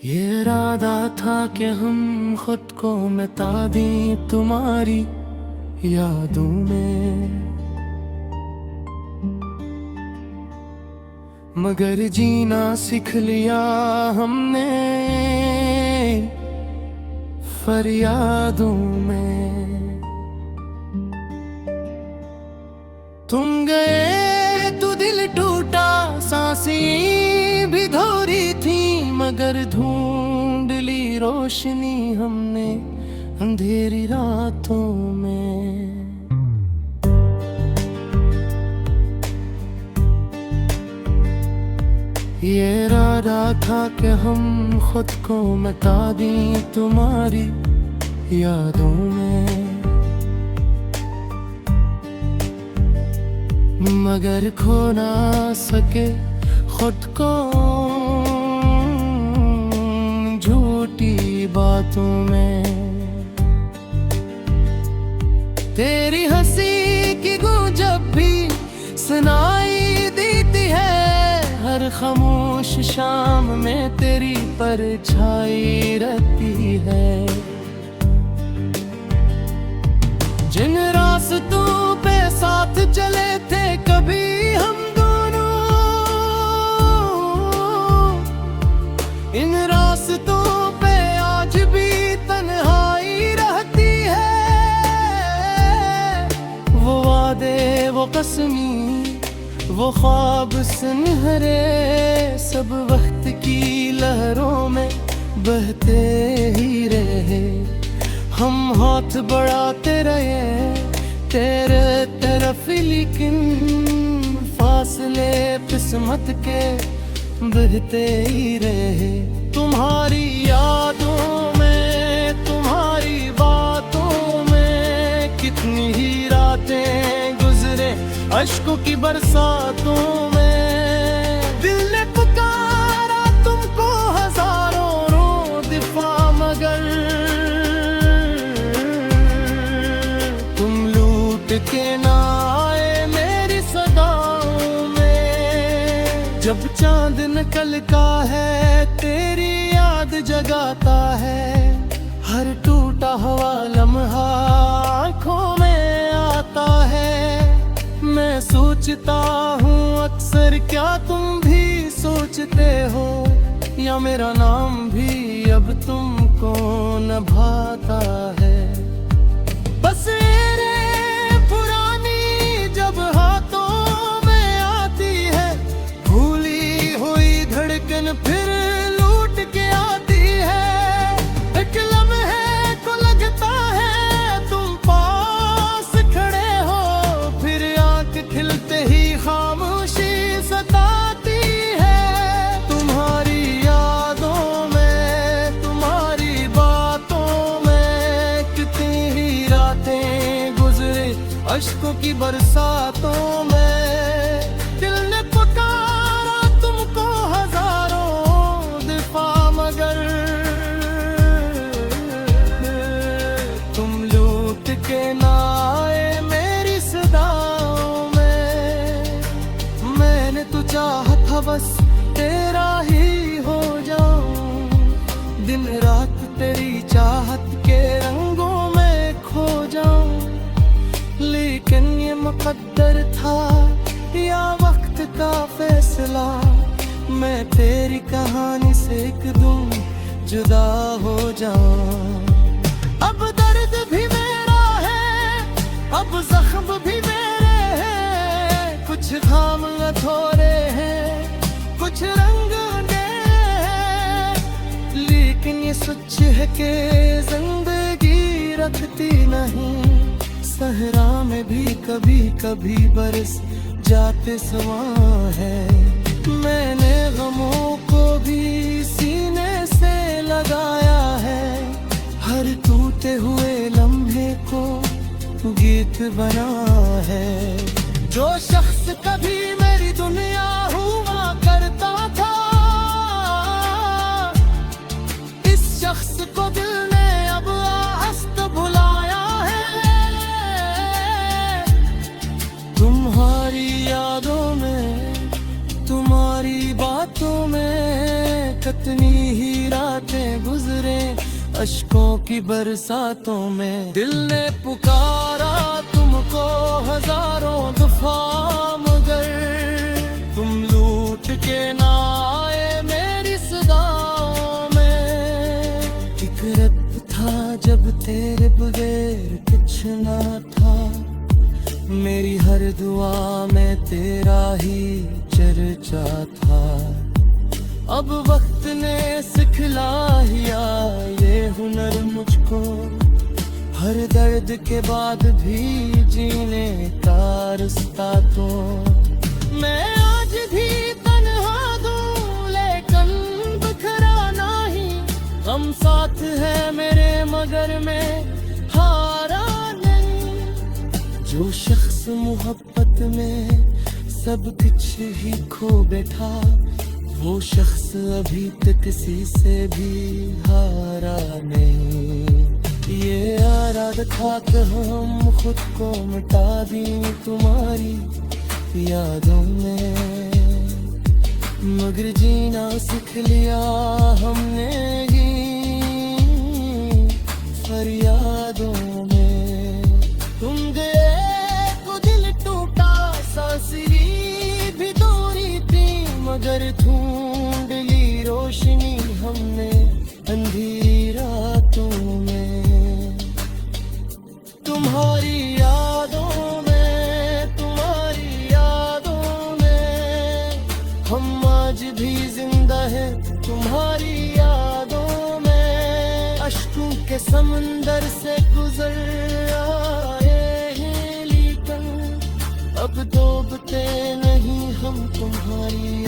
ये इरादा था कि हम खुद को मिटा दें तुम्हारी यादों में, मगर जीना सीख लिया हमने फरियादों में। तुम गए तो दिल टूटा, सांसें भी धोरी थी, मगर ढूंढ ली रोशनी हमने अंधेरी रातों में। ये इरादा था कि हम खुद को मिटा दें तुम्हारी यादों में, मगर खो ना सके खुद को झूठी बातों में। तेरी हंसी की गूंज जब भी सुनाई देती है, हर खामोश शाम में तेरी परछाई रहती है। जिन रास्तों पे साथ चले थे कभी हम दोनों, इन रास्तों पे आज भी तन्हाई रहती है। वो वादे, वो कसमी, वो ख्वाब सुनहरे, सब वक्त की लहरों में बहते ही रहे। हम हाथ बढ़ाते रहे तेरे तरफ, लेकिन फासले किस्मत के बहते ही रहे। तुम्हारी यादों में, तुम्हारी बातों में कितनी ही रातें गुजरे अश्कों की बरसातों में। दिल ने पुकारा तुमको हजारों दफा, मगर तुम लूट के ना आए मेरी सदाओं में। जब चांद निकलता है तेरी याद जगाता है, हर टूटा हुआ लम्हा आँखों में आता है। मैं सोचता हूँ अक्सर क्या तुम भी सोचते हो, या मेरा नाम भी अब तुमको न भाता है। बस पुरानी जब हाथों में आती है, भूली हुई धड़कन फिर लूट के आती है। एक लम्हे को लगता है तुम पास खड़े हो, फिर आंख खिलते ही खामोशी सताती है। तुम्हारी यादों में, तुम्हारी बातों में कितनी ही रातें गुजरे अश्कों की बरसातों में। दिल ने पुकारा तुमको हजारों दफा, मगर तुम लूट के ना आए मेरी सदाओं में। मैंने तो चाहा था बस तेरा ही हो जाऊं, दिन रात तेरी चाहत के रंगों में खो जाऊं। लेकिन ये मुकद्दर था या वक्त का फैसला, मैं तेरी कहानी से एक दिन जुदा हो जाऊं। अब दर्द भी मेरा है, अब जख्म भी मेरे हैं, कुछ खाम अधूरे हैं, कुछ रंग हैं। लेकिन ये सच है कि जिंदगी रखती नहीं, सहरा में भी कभी कभी बरस जाते समा है। मैंने गमों को भी सीने से लगाया है, हर टूटे हुए लम्हे को गीत बना है। जो शख्स कभी मेरी दुनिया हुआ करता था, इस शख्स को दिल ने अब आस्त भुलाया है। तुम्हारी यादों में, तुम्हारी बातों में कितनी ही रात अश्कों की बरसातों में दिल ने पुकारा तुमको हजारों दफा, मगर तुम लूट के ना आए मेरी सदाओं में। एक रब था जब तेरे बगैर कुछ ना था, मेरी हर दुआ में तेरा ही चर्चा था। अब वक्त ने सिखलाया ये हुनर मुझको, हर दर्द के बाद भी जीने का रास्ता। तो मैं आज भी तन्हा दूं लेकिन बिखरा नहीं, हम साथ है मेरे मगर मैं हारा नहीं। जो शख्स मोहब्बत में सब कुछ ही खो बैठा, वो शख्स अभी तक किसी से भी हारा नहीं। ये आराध था कि हम खुद को मिटा दी तुम्हारी यादों में, मगर जीना सीख लिया हमने ही फरियादों में। तुम गए तो दिल टूटा, सांसें भी दूरी थी, मगर ढूंढ ली रोशनी हमने अंधेरी रातों में। तुम्हारी यादों में, तुम्हारी यादों में हम आज भी जिंदा है, तुम्हारी यादों में। अश्कों के समंदर से गुजर आए हैं लेकिन अब डूबते नहीं हम तुम्हारी